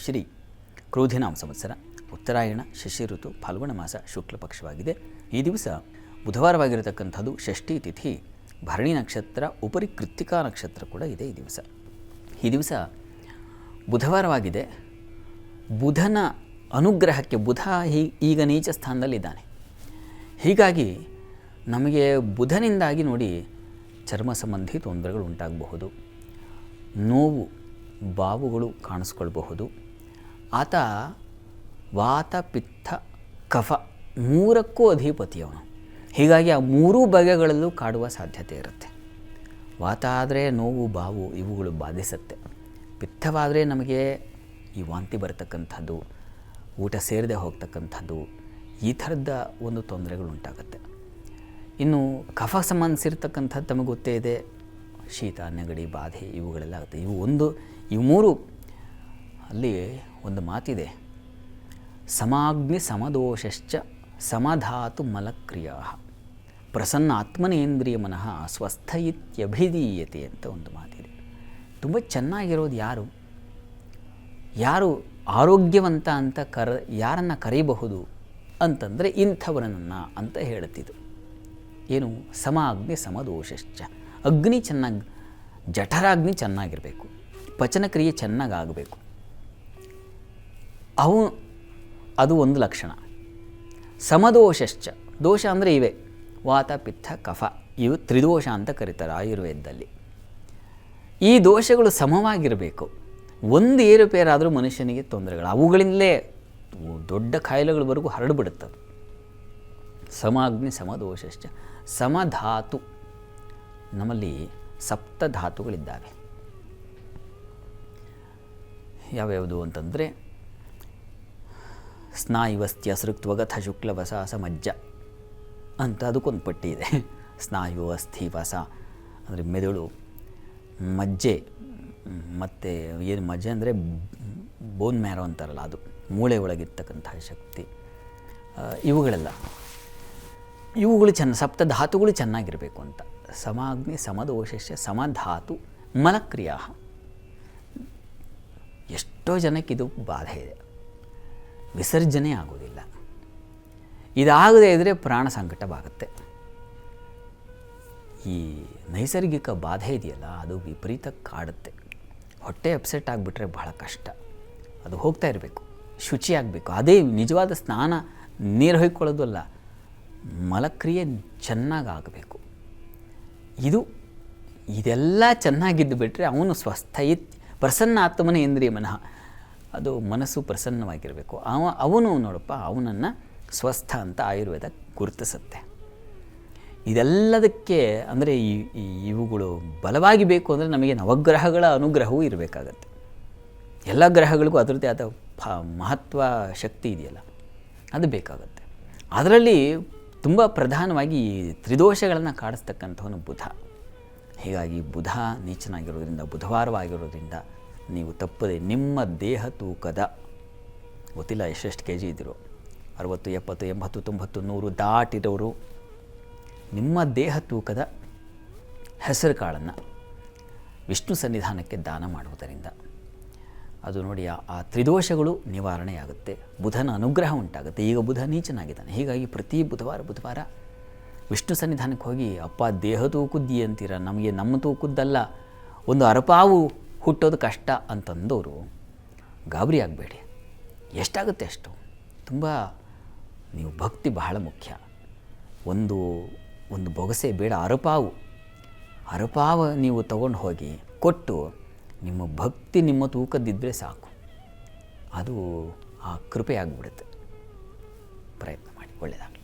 ಶ್ರೀ ಕ್ರೋಧಿನಾಮ ಸಂವತ್ಸರ ಉತ್ತರಾಯಣ ಶಶಿ ಋತು ಫಾಲ್ಗುಣ ಮಾಸ ಶುಕ್ಲ ಪಕ್ಷವಾಗಿದೆ. ಈ ದಿವಸ ಬುಧವಾರವಾಗಿರತಕ್ಕಂಥದ್ದು ಷಷ್ಠಿ ತಿಥಿ, ಭರಣಿ ನಕ್ಷತ್ರ, ಉಪರಿ ಕೃತ್ತಿಕಾ ನಕ್ಷತ್ರ ಕೂಡ ಇದೆ ಈ ದಿವಸ ಬುಧವಾರವಾಗಿದೆ. ಬುಧನ ಅನುಗ್ರಹಕ್ಕೆ ಬುಧ ಈಗ ನೀಚ ಸ್ಥಾನದಲ್ಲಿದ್ದಾನೆ. ಹೀಗಾಗಿ ನಮಗೆ ಬುಧನಿಂದಾಗಿ ನೋಡಿ ಚರ್ಮ ಸಂಬಂಧಿ ತೊಂದರೆಗಳು ಉಂಟಾಗಬಹುದು, ನೋವು ಬಾವುಗಳು ಕಾಣಿಸ್ಕೊಳ್ಬಹುದು. ಆತ ವಾತ ಪಿತ್ತ ಕಫ ಮೂರಕ್ಕೂ ಅಧಿಪತಿಯವನು. ಹೀಗಾಗಿ ಆ ಮೂರೂ ಬಗೆಗಳಲ್ಲೂ ಕಾಡುವ ಸಾಧ್ಯತೆ ಇರುತ್ತೆ. ವಾತ ಆದರೆ ನೋವು ಬಾವು ಇವುಗಳು ಬಾಧಿಸುತ್ತೆ. ಪಿತ್ತವಾದರೆ ನಮಗೆ ಈ ವಾಂತಿ ಬರತಕ್ಕಂಥದ್ದು, ಊಟ ಸೇರದೆ ಹೋಗ್ತಕ್ಕಂಥದ್ದು, ಈ ಥರದ ಒಂದು ತೊಂದರೆಗಳು ಉಂಟಾಗುತ್ತೆ. ಇನ್ನು ಕಫ ಸಂಬಂಧಿಸಿರ್ತಕ್ಕಂಥದ್ದು ತಮಗೆ ಗೊತ್ತೇ ಇದೆ, ಶೀತ ನೆಗಡಿ ಬಾಧೆ ಇವುಗಳೆಲ್ಲ ಆಗುತ್ತೆ. ಇವು ಮೂರು ಅಲ್ಲಿ ಒಂದು ಮಾತಿದೆ, ಸಮಾಗ್ನಿ ಸಮದೋಷಶ್ಚ ಸಮಧಾತು ಮಲಕ್ರಿಯಾ ಪ್ರಸನ್ನ ಆತ್ಮನೇಂದ್ರಿಯ ಮನಃ ಸ್ವಸ್ಥ ಇತ್ಯಭಿಧೀಯತೆ ಅಂತ ಒಂದು ಮಾತಿದೆ. ತುಂಬ ಚೆನ್ನಾಗಿರೋದು ಯಾರು ಆರೋಗ್ಯವಂತ ಅಂತ ಯಾರನ್ನು ಕರೀಬಹುದು ಅಂತಂದರೆ ಇಂಥವರನ್ನು ಅಂತ ಹೇಳುತ್ತಿದ್ದು. ಏನು? ಸಮಾಗ್ನಿ ಸಮದೋಷಶ್ಚ, ಅಗ್ನಿ ಚೆನ್ನಾಗಿ, ಜಠರಾಗ್ನಿ ಚೆನ್ನಾಗಿರಬೇಕು, ಪಚನಕ್ರಿಯೆ ಚೆನ್ನಾಗಾಗಬೇಕು, ಅದು ಒಂದು ಲಕ್ಷಣ. ಸಮದೋಷಶ್ಚ, ದೋಷ ಅಂದರೆ ಇವೆ, ವಾತ ಪಿತ್ತ ಕಫ, ಇವು ತ್ರಿದೋಷ ಅಂತ ಕರೀತಾರೆ ಆಯುರ್ವೇದದಲ್ಲಿ. ಈ ದೋಷಗಳು ಸಮವಾಗಿರಬೇಕು. ಒಂದು ಏರುಪೇರಾದರೂ ಮನುಷ್ಯನಿಗೆ ತೊಂದರೆಗಳು, ಅವುಗಳಿಂದಲೇ ದೊಡ್ಡ ಕಾಯಿಲೆಗಳವರೆಗೂ ಹರಡಿಬಿಡುತ್ತದೆ. ಸಮಾಗ್ನಿ ಸಮದೋಷಶ್ಚ ಸಮಧಾತು, ನಮ್ಮಲ್ಲಿ ಸಪ್ತಧಾತುಗಳಿದ್ದಾವೆ. ಯಾವ್ಯಾವುದು ಅಂತಂದರೆ ಸ್ನಾಯುವಸ್ತ್ಯ ಸೃಕ್ತ್ವಗಥ ಶುಕ್ಲವಸ ಮಜ್ಜ ಅಂತ ಅದಕ್ಕೊಂದು ಪಟ್ಟಿ ಇದೆ. ಸ್ನಾಯು ಅಸ್ಥಿ ವಸ ಅಂದರೆ ಮೆದುಳು, ಮಜ್ಜೆ, ಮತ್ತು ಏನು ಮಜ್ಜೆ ಅಂದರೆ ಬೋನ್ ಮ್ಯಾರೋ ಅಂತಾರಲ್ಲ, ಅದು ಮೂಳೆ ಒಳಗಿರ್ತಕ್ಕಂತಹ ಶಕ್ತಿ, ಇವುಗಳು ಸಪ್ತಧಾತುಗಳು ಚೆನ್ನಾಗಿರಬೇಕು ಅಂತ. ಸಮಾಗ್ನಿ ಸಮದೋಷಶ್ಚ ಸಮಧಾತು ಮಲಕ್ರಿಯಾ. ಎಷ್ಟೋ ಜನಕ್ಕೆ ಇದು ಬಾಧೆ ಇದೆ, ವಿಸರ್ಜನೆ ಆಗೋದಿಲ್ಲ. ಇದಾಗದೇ ಇದ್ದರೆ ಪ್ರಾಣ ಸಂಕಟವಾಗುತ್ತೆ. ಈ ನೈಸರ್ಗಿಕ ಬಾಧೆ ಇದೆಯಲ್ಲ, ಅದು ವಿಪರೀತ ಕಾಡುತ್ತೆ. ಹೊಟ್ಟೆ ಅಪ್ಸೆಟ್ ಆಗಿಬಿಟ್ರೆ ಬಹಳ ಕಷ್ಟ. ಅದು ಹೋಗ್ತಾ ಇರಬೇಕು, ಶುಚಿಯಾಗಬೇಕು. ಅದೇ ನಿಜವಾದ ಸ್ನಾನ, ನೀರು ಹೊಯ್ಕೊಳ್ಳೋದು ಅಲ್ಲ, ಮಲಕ್ರಿಯೆ ಚೆನ್ನಾಗಾಗಬೇಕು. ಇದೆಲ್ಲ ಚೆನ್ನಾಗಿದ್ದು ಬಿಟ್ಟರೆ ಅವನು ಸ್ವಸ್ಥ ಪ್ರಸನ್ನ ಆತ್ಮನ ಇಂದ್ರಿಯ ಮನಃ, ಅದು ಮನಸ್ಸು ಪ್ರಸನ್ನವಾಗಿರಬೇಕು. ಅವನು ನೋಡಪ್ಪ, ಅವನನ್ನು ಸ್ವಸ್ಥ ಅಂತ ಆಯುರ್ವೇದ ಗುರುತಿಸುತ್ತೆ. ಇದೆಲ್ಲದಕ್ಕೆ ಅಂದರೆ ಇವುಗಳು ಬಲವಾಗಿ ಬೇಕು ಅಂದರೆ ನಮಗೆ ನವಗ್ರಹಗಳ ಅನುಗ್ರಹವೂ ಇರಬೇಕಾಗತ್ತೆ. ಎಲ್ಲ ಗ್ರಹಗಳಿಗೂ ಅದರದ್ದೇ ಆದ ಮಹತ್ವ ಶಕ್ತಿ ಇದೆಯಲ್ಲ, ಅದು ಬೇಕಾಗುತ್ತೆ. ಅದರಲ್ಲಿ ತುಂಬ ಪ್ರಧಾನವಾಗಿ ಈ ತ್ರಿದೋಷಗಳನ್ನು ಕಾಡಿಸ್ತಕ್ಕಂಥವನು ಬುಧ. ಹೀಗಾಗಿ ಬುಧ ನೀಚನಾಗಿರೋದ್ರಿಂದ, ಬುಧವಾರವಾಗಿರೋದ್ರಿಂದ ನೀವು ತಪ್ಪದೆ ನಿಮ್ಮ ದೇಹ ತೂಕದ, ಗೊತ್ತಿಲ್ಲ ಎಷ್ಟೆಷ್ಟು ಕೆ ಜಿ ಇದ್ದರು, 60, 70, 80, 90, 100 ದಾಟಿರೋರು, ನಿಮ್ಮ ದೇಹ ತೂಕದ ಹೆಸರು ಕಾಳನ್ನು ವಿಷ್ಣು ಸನ್ನಿಧಾನಕ್ಕೆ ದಾನ ಮಾಡುವುದರಿಂದ ಅದು ನೋಡಿ ಆ ತ್ರಿದೋಷಗಳು ನಿವಾರಣೆಯಾಗುತ್ತೆ, ಬುಧನ ಅನುಗ್ರಹ ಉಂಟಾಗುತ್ತೆ. ಈಗ ಬುಧ ನೀಚನಾಗಿದ್ದಾನೆ. ಹೀಗಾಗಿ ಪ್ರತಿ ಬುಧವಾರ ವಿಷ್ಣು ಸನ್ನಿಧಾನಕ್ಕೆ ಹೋಗಿ, ಅಪ್ಪ ದೇಹ ತೂಕುದ್ದಿ ಅಂತೀರ, ನಮಗೆ ನಮ್ಮ ತೂಕದ್ದಲ್ಲ, ಒಂದು ಅರಪಾವು ಹುಟ್ಟೋದು ಕಷ್ಟ ಅಂತಂದವರು ಗಾಬರಿ ಆಗಬೇಡಿ. ಎಷ್ಟಾಗುತ್ತೆ ಅಷ್ಟು. ತುಂಬ ನೀವು ಭಕ್ತಿ ಬಹಳ ಮುಖ್ಯ. ಒಂದು ಬೊಗಸೆ ಬೇಡ, ಅರಪಾವು ನೀವು ತಗೊಂಡು ಹೋಗಿ ಕೊಟ್ಟು, ನಿಮ್ಮ ಭಕ್ತಿ ನಿಮ್ಮ ತೂಕದ್ದಿದ್ದರೆ ಸಾಕು, ಅದು ಆ ಕೃಪೆ ಆಗಿಬಿಡುತ್ತೆ. ಪ್ರಯತ್ನ ಮಾಡಿ, ಒಳ್ಳೆಯದಾಗಲಿ.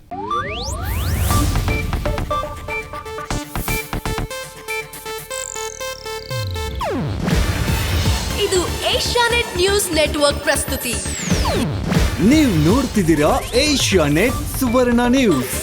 ಇದು ಏಷ್ಯಾನೆಟ್ ನ್ಯೂಸ್ ನೆಟ್ವರ್ಕ್ ಪ್ರಸ್ತುತಿ. ನೀವು ನೋಡ್ತಿದ್ದೀರಾ ಏಷ್ಯಾನೆಟ್ ಸುವರ್ಣ ನ್ಯೂಸ್.